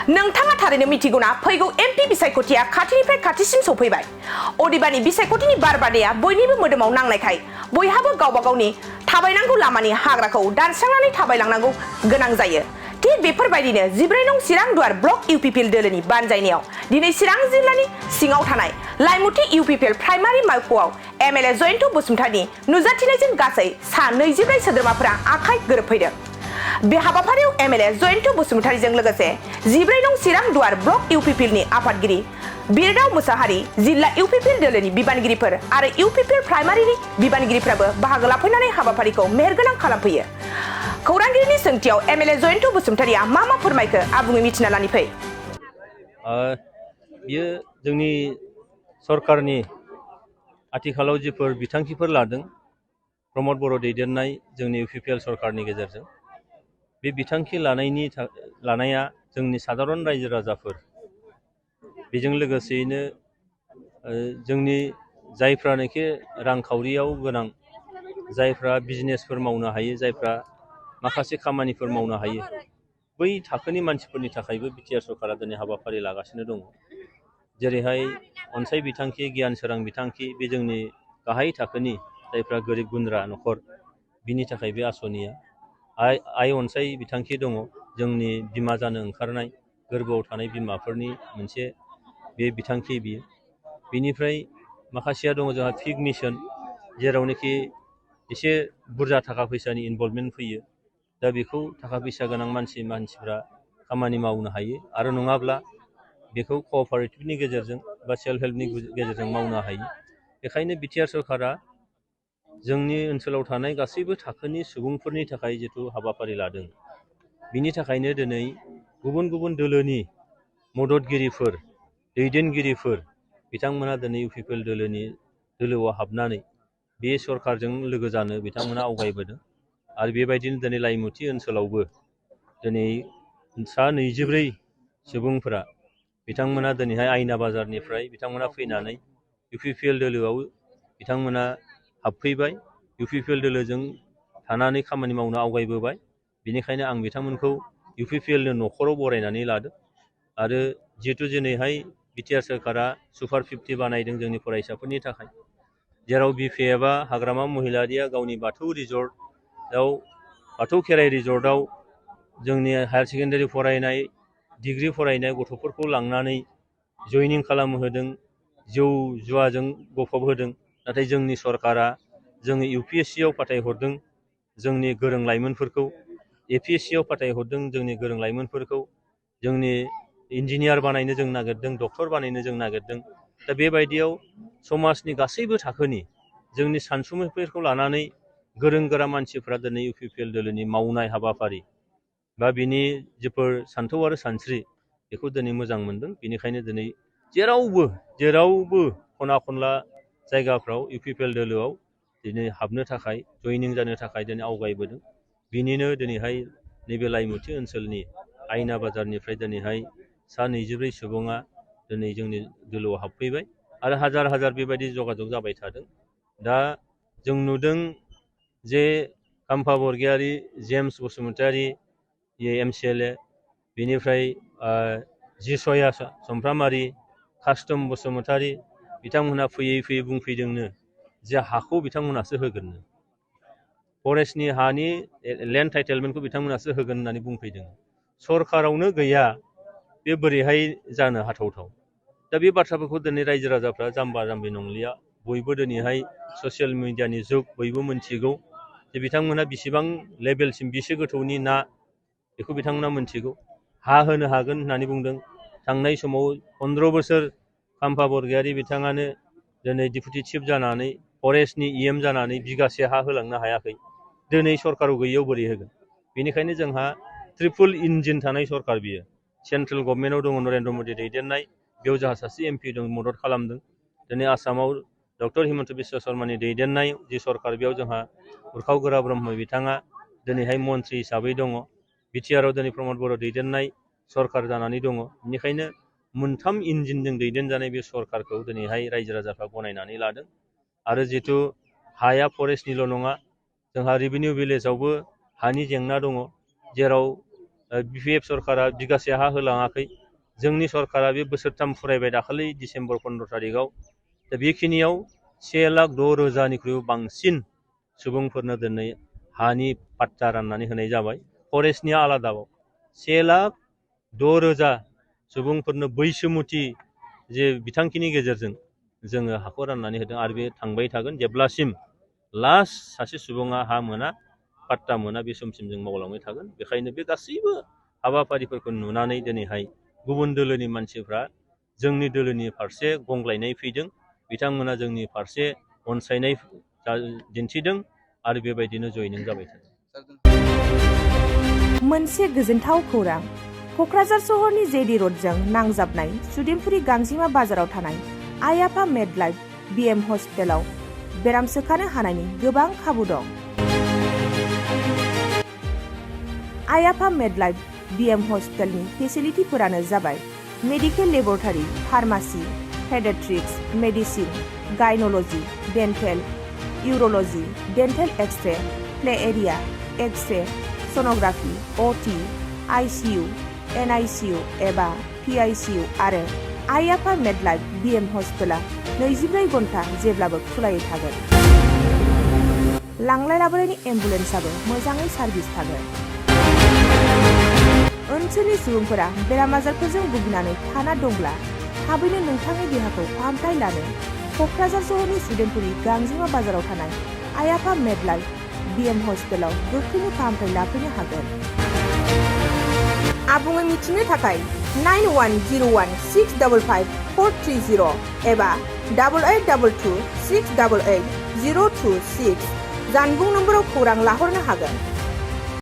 नोंथाङा थारैनो मिथिगौना फैगौ एमपि बिसायख'थिया खाथिनिफ्राय खाथिसिम सफैबाय। अदेबानि बिसायख'थिनि बारबादाया बयनिबो मोदोमाव नांनायखाय बयहाबो गावबा गावनि थाबायनांगौ लामानि हाग्राखौ दानस्रांनानै थाबायलांनांगौ गोनां जायो। थिग बेफोरबायदिनो 14 नं चिरां दुवार ब्लक इउपिपिएल दोलोनि बानजायनायाव दिनै चिरां जिल्लानि सिङाव थानाय लाइमुथि इउपिपिएल प्राइमारि मावख'आव एमएलए जयन्त बसुमतारिनि नुजाथिनायजों गासै सा 24 सोद्रोमाफोरा आखाइ गोरोबफैदों। बे हाबाफारियाव एमएलए जयन्त बसुमतारिजों लोगोसे 14 नं चिरां दुवार ब्लक इउपिपिएलनि आफादगिरि बिरदाव मुसाहारि, जिल्ला इउपिपिएल दोलोनि बिबानगिरिफोर आरो इउपिपिएल प्राइमारिनि बिबानगिरिफ्राबो बाहागो लाफैनानै हाबाफारिखौ मेहेरगोनां खालामफैयो। खौरांगिरिनि सोंथियाव एमएलए जयन्त बसुमतारिया मा फोरमायखो आबुङै मिथिना लानि फै। बियो जोंनि सरकारनि आथिखालाव जिफोर बिथांखिफोर लादों प्रमद बर' दैदेननाय जोंनि इउपिपिएल सरकारनि गेजेरजों बे बिथांखि लानाया जोंनि साधारन रायजो राजाफोर बेजों लोगोसेयैनो जोंनि जायफ्रानोखि रांखावरियाव गोनां, जायफ्रा बिजनेसफोर मावनो हायो, जायफ्रा माखासे खामानिफोर मावनो हायो, बै थाखोनि मानसिफोरनि थाखायबो बिटिआर सरकारा दिनै हाबाफारि लागासिनो दङ। जेरैहाय अनसाय बिथांखि, गियान सोरां बिथांखि, बे जोंनि गाहाय थाखोनि जायफ्रा गोरिब गुन्द्रा न'खर बिनि थाखाय बे आसनिया आइ अनसाय बिथांखि दङ। जोंनि बिमा जानो ओंखारनाय गोरबोआव थानाय बिमाफोरनि मोनसे बे बिथांखि बियो। बिनिफ्राय माखासेया दङ जोंहा फिग मिशन, जेरावनोखि एसे बुरजा थाखा फैसानि इनभल्भमेन्ट फैयो। दा बेखौ थाखा फैसा गोनां मानसिफ्रा खामानि मावनो हायो आरो नङाब्ला बेखौ कअपारेटिभनि गेजेरजों बा सेल्फ हेल्पनि गेजेरजों मावनो हायो। बेखायनो बिटिआर सरकारा जोंनि ओनसोलाव थानाय गासैबो थाखोनि सुबुंफोरनि थाखाय जिथु हाबाफारि लादों, बिनि थाखायनो दिनै गुबुन गुबुन दोलोनि मददगिरिफोर, दैदेनगिरिफोर बिथांमोना दिनै इउपिपिएल दोलोआव हाबनानै बे सरकारजों लोगो जानो बिथांमोना आवगायबोदों। आरो बेबायदिनो दिनै लाइमुथि ओनसोलावबो दिनै सा 24 सुबुंफोरा बिथांमोना दिनैहाय आयना बाजारनिफ्राय बिथांमोना फैनानै इउपिपिएल दोलोआव बिथांमोना हाबफैबाय, इउपिपिएल दोलोजों थानानै खामानि मावनो आवगायबोबाय। बेनिखायनो आं बिथांमोनखौ इउपिपिएलनि न'खराव बरायनानै लादों। आरो जिहेतु दिनैहाय बिटिआर सरकारा सुपार 50 बानायदों जोंनि फरायसाफोरनि थाखाय, जेराव बिपिएफआ हाग्रामा महिलारिया गावनि बाथौ रिजर्टआव, बाथौ खेराइ रिजर्टआव जोंनि हायार सेकेन्डारि फरायनाय, डिग्री फरायनाय गथ'फोरखौ लांनानै जयनिं खालामहोदों, जौ जुवाजों गफबहोदों। नाथाय जोंनि सरकारा जोङो इउपिएससिआव फाथायहरदों जोंनि गोरों लाइमोनफोरखौ, एपिएससिआव फाथायहरदों जोंनि गोरों लाइमोनफोरखौ, जोंनि इन्जिनियार बानायनो जों नागिरदों, डक्टर बानायनो जों नागिरदों। दा बेबायदियाव समाजनि गासैबो थाखोनि जोंनि सानसुमैफोरखौ लानानै गोरों गोरा मानसिफ्रा दिनै इउपिपिएल दोलोनि मावनाय हाबाफारि बा बिनि जिफोर सान्थौ आरो सानस्रि बेखौ दिनै मोजां मोनदों। बेनिखायनो दिनै जेरावबो खना खनला जायगाफ्राव इउपिपिएल दोलोआव दिनै हाबनो थाखाय, जयनिं जानो थाखाय दिनै आवगायबोदों। बिनिनो दिनैहाय नैबे लाइमुथि ओनसोलनि आयना बाजारनिफ्राय दिनैहाय सा 24 सुबुङा दिनै जोंनि दोलोआव हाबफैबाय आरो हाजार हाजार बेबायदि जगाजग जाबाय थादों। दा जों नुदों जे काम्फा बरगयारी, जेम्स बसुमतारी एमसिएलए, बेनिफ्राय जिसया समफ्रामारि, कास्टम बसुमतारी बिथांमोनहा फैयै बुंफैदोंनो जे हाखौ बिथांमोनासो होगोननो, फरेस्टनि हानि लेन्ड टाइटेलमेन्टखौ बिथांमोनासो होगोन होननानै बुंफैदों। सरकारावनो गैया, बे बोरैहाय जानो हाथावथाव? दा बे बाथ्राफोरखौ दिनै रायजो राजाफ्रा जाम्बा जाम्बि नंलिया, बयबो दिनैहाय ससियेल मिडियानि जुग, बयबो मोनथिगौ जे बिथांमोना बेसेबां लेभेलसिम बेसे गोथौनि ना बेखौ बिथांमोना मोनथिगौ। हा होनो हागोन होननानै बुंदों। थांनाय समाव 15 बोसोर काम्फा बरगयारी बिथाङानो दिनै डिपुटि चिफ जानानै, फरेस्टनि EM जानानै बिगासे हा होलांनो हायाखै। दिनै सरकाराव गैयैयाव बोरै होगोन? बेनिखायनो जोंहा ट्रिपल इन्जिन थानाय सरकार बियो। सेन्ट्रेल गभर्नमेन्टआव दङ नरेन्द्र मदि दैदेननाय, बेयाव जोंहा सासे MP दं, मदद खालामदों। दिनै आसामाव डक्टर हिमन्त बिश्व शर्मानि दैदेननाय जि सरकार, बेयाव जोंहा उरखाव गोरा ब्रह्म बिथाङा दिनैहाय मन्थ्रि हिसाबै दङ। बिटिआरआव दिनै प्रमद बर' दैदेननाय सरकार जानानै दङ। बेनिखायनो मोनथाम इन्जिनजों दैदेनजानाय बे सरकारखौ दिनैहाय रायजो राजाफ्रा गनायनानै लादों। आरो जिहेतु हाया फरेस्टनिल' नङा, जोंहा रेभिनिउ भिलेजावबो हानि जेंना दङ, जेराव BPF सरकारा बिगासे हा होलाङाखै जोंनि सरकारा बे बोसोरथाम फुरायबाय दाखालि डिसेम्बर 15 तारिखआव दा बेखिनियाव 1,06,000निख्रुइ बांसिन सुबुंफोरनो दिनै हानि पाट्टा राननानै होनाय जाबाय फरेस्टनिया आलादाबाव 1,06,000 सुबुंफोरनो बैसोमुथि जे बिथांखिनि गेजेरजों जोङो हाखौ राननानै होदों आरो बे थांबाय थागोन जेब्लासिम लास्ट सासे सुबुङा हा मोना पाट्टा मोना बे समसिम जों मावलांबाय थागोन बेखायनो बे गासैबो हाबाफारिफोरखौ नुनानै दिनैहाय गुबुन दोलोनि मानसिफ्रा जोंनि दोलोनि फारसे गंग्लायनाय फैदों बिथांमोना जोंनि फारसे अनसायनाय दिन्थिदों आरो बेबायदिनो जयनिं जाबाय थादों मोनसे गोजोनथाव खौरां क'क्राझार सहरनि जेडि र'डजों नांजाबनाय सुदेमपुरि गांजिमा बाजाराव थानाय आइ आफा मेडलाइफ BM हस्पिटालाव बेराम सोखानो हानायनि गोबां खाबु दं। आइ आफा मेडलाइफ BM हस्पिटालनि फेसिलिटिफोरानो जाबाय medical laboratory, pharmacy, pediatrics, medicine, gynaecology, dental, urology, dental x-ray, play area, x-ray, sonography, OT, ICU, NICU एबा PICU आरो आइ आफा मेडलाइफ BM हस्पिटाला 24 घन्टा जेब्लाबो खुलायै थागोन। लांलाय लाबोलायनि एम्बुलेन्सआबो मोजाङै सार्भिस थागोन। ओनसोलनि सुबुंफोरा बेराम आजारफोरजों भुगिनानै थाना दंब्ला थाबैनो नोंथांनि देहाखौ फाहामथाय लानो क'क्राझार सहरनि सुदेमपुरि गांजिमा बाजाराव थानाय आइ आफा मेडलाइफ BM हस्पिटालाव गोख्रैनो फाहामथाय लाफैनो हागोन। आबुङै मिथिनो थाखाय 9101655430 एबा 8822688026 जानबुं नम्बराव खौरां लाहरनो हागोन।